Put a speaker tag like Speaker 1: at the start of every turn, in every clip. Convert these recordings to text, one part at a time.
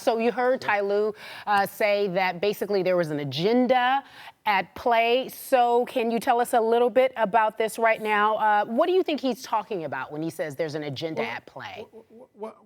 Speaker 1: So you heard Tyronn Lue say that basically there was an agenda at play. So can you tell us a little bit about this right now? What do you think he's talking about when he says there's an agenda at play?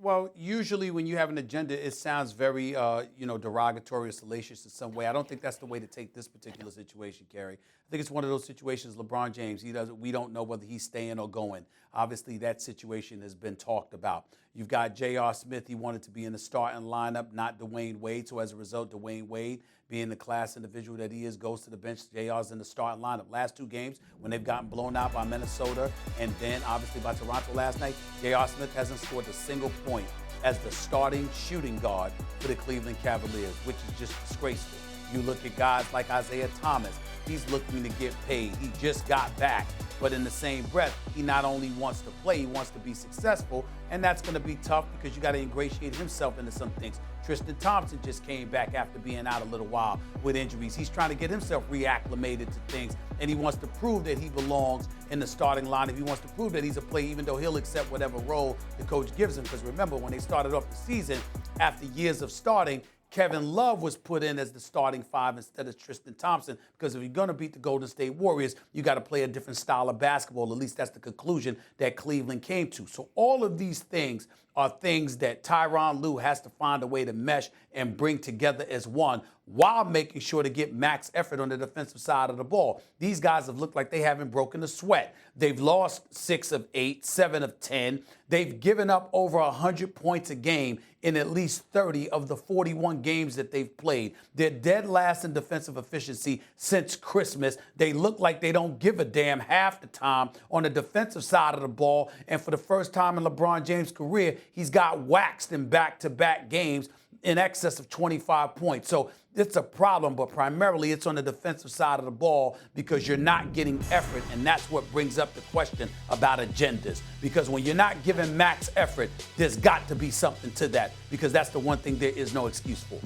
Speaker 2: Well, usually when you have an agenda, it sounds very, derogatory or salacious in some way. I don't think that's the way to take this particular situation, Kerry. I think it's one of those situations. LeBron James, we don't know whether he's staying or going. Obviously, that situation has been talked about. You've got J.R. Smith. He wanted to be in the starting lineup, not Dwayne Wade. So as a result, Dwayne Wade, being the class individual that he is, goes to the bench. J.R.'s in the starting lineup. Last two games, when they've gotten blown out by Minnesota and then obviously by Toronto last night, J.R. Smith hasn't scored a single point as the starting shooting guard for the Cleveland Cavaliers, which is just disgraceful. You look at guys like Isaiah Thomas. He's looking to get paid. He just got back. But in the same breath, he not only wants to play, he wants to be successful. And that's going to be tough because you got to ingratiate himself into some things. Tristan Thompson just came back after being out a little while with injuries. He's trying to get himself reacclimated to things, and he wants to prove that he belongs in the starting lineup. He wants to prove that he's a player, even though he'll accept whatever role the coach gives him. Because remember, when they started off the season, after years of starting, Kevin Love was put in as the starting five instead of Tristan Thompson, because if you're going to beat the Golden State Warriors, you got to play a different style of basketball. At least that's the conclusion that Cleveland came to. So all of these things are things that Tyronn Lue has to find a way to mesh and bring together as one, while making sure to get max effort on the defensive side of the ball. These guys have looked like they haven't broken a sweat. They've lost 6 of 8, 7 of 10. They've given up over 100 points a game in at least 30 of the 41 games that they've played. They're dead last in defensive efficiency since Christmas. They look like they don't give a damn half the time on the defensive side of the ball. And for the first time in LeBron James' career, he's got waxed in back-to-back games in excess of 25 points. So it's a problem, but primarily it's on the defensive side of the ball because you're not getting effort, and that's what brings up the question about agendas. Because when you're not giving max effort, there's got to be something to that, because that's the one thing there is no excuse for.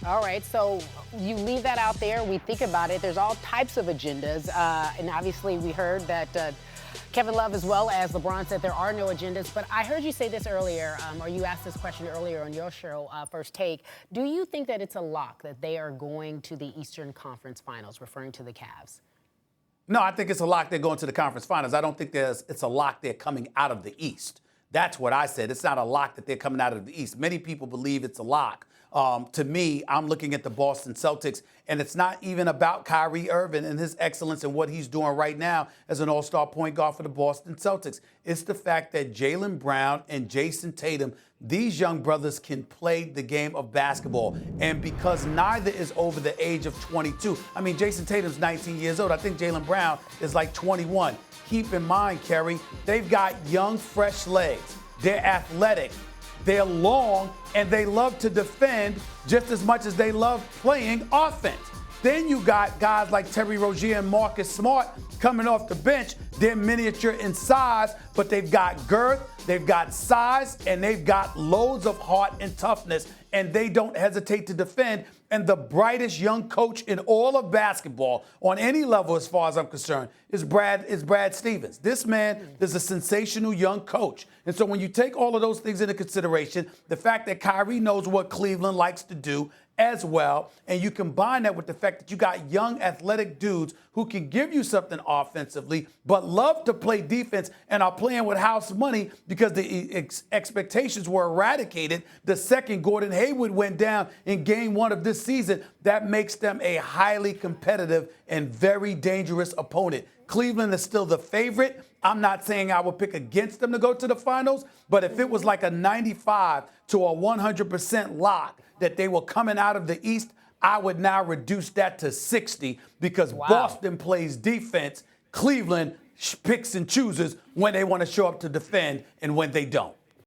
Speaker 1: All right, so you leave that out there. We think about it. There's all types of agendas, and obviously we heard that Kevin Love, as well as LeBron, said there are no agendas. But I heard you say this earlier, or you asked this question earlier on your show, First Take. Do you think that it's a lock that they are going to the Eastern Conference Finals, referring to the Cavs?
Speaker 2: No, I think it's a lock they're going to the conference finals. I don't think it's a lock they're coming out of the East. That's what I said. It's not a lock that they're coming out of the East. Many people believe it's a lock. To me, I'm looking at the Boston Celtics, and it's not even about Kyrie Irving and his excellence and what he's doing right now as an all-star point guard for the Boston Celtics. It's the fact that Jaylen Brown and Jayson Tatum, these young brothers can play the game of basketball. And because neither is over the age of 22, I mean, Jayson Tatum's 19 years old. I think Jaylen Brown is like 21. Keep in mind, Kerry, they've got young, fresh legs. They're athletic. They're long, and they love to defend just as much as they love playing offense. Then you got guys like Terry Rozier and Marcus Smart coming off the bench. They're miniature in size, but they've got girth, they've got size, and they've got loads of heart and toughness, and they don't hesitate to defend. And the brightest young coach in all of basketball, on any level as far as I'm concerned, is Brad Stevens. This man is a sensational young coach. And so when you take all of those things into consideration, the fact that Kyrie knows what Cleveland likes to do as well, and you combine that with the fact that you got young athletic dudes who can give you something offensively, but love to play defense and are playing with house money because the expectations were eradicated the second Gordon Hayward went down in game 1 of this season. That makes them a highly competitive and very dangerous opponent. Cleveland is still the favorite. I'm not saying I would pick against them to go to the finals, but if it was like a 95 to a 100% lock that they were coming out of the East, I would now reduce that to 60 because Boston plays defense. Cleveland picks and chooses when they want to show up to defend and when they don't.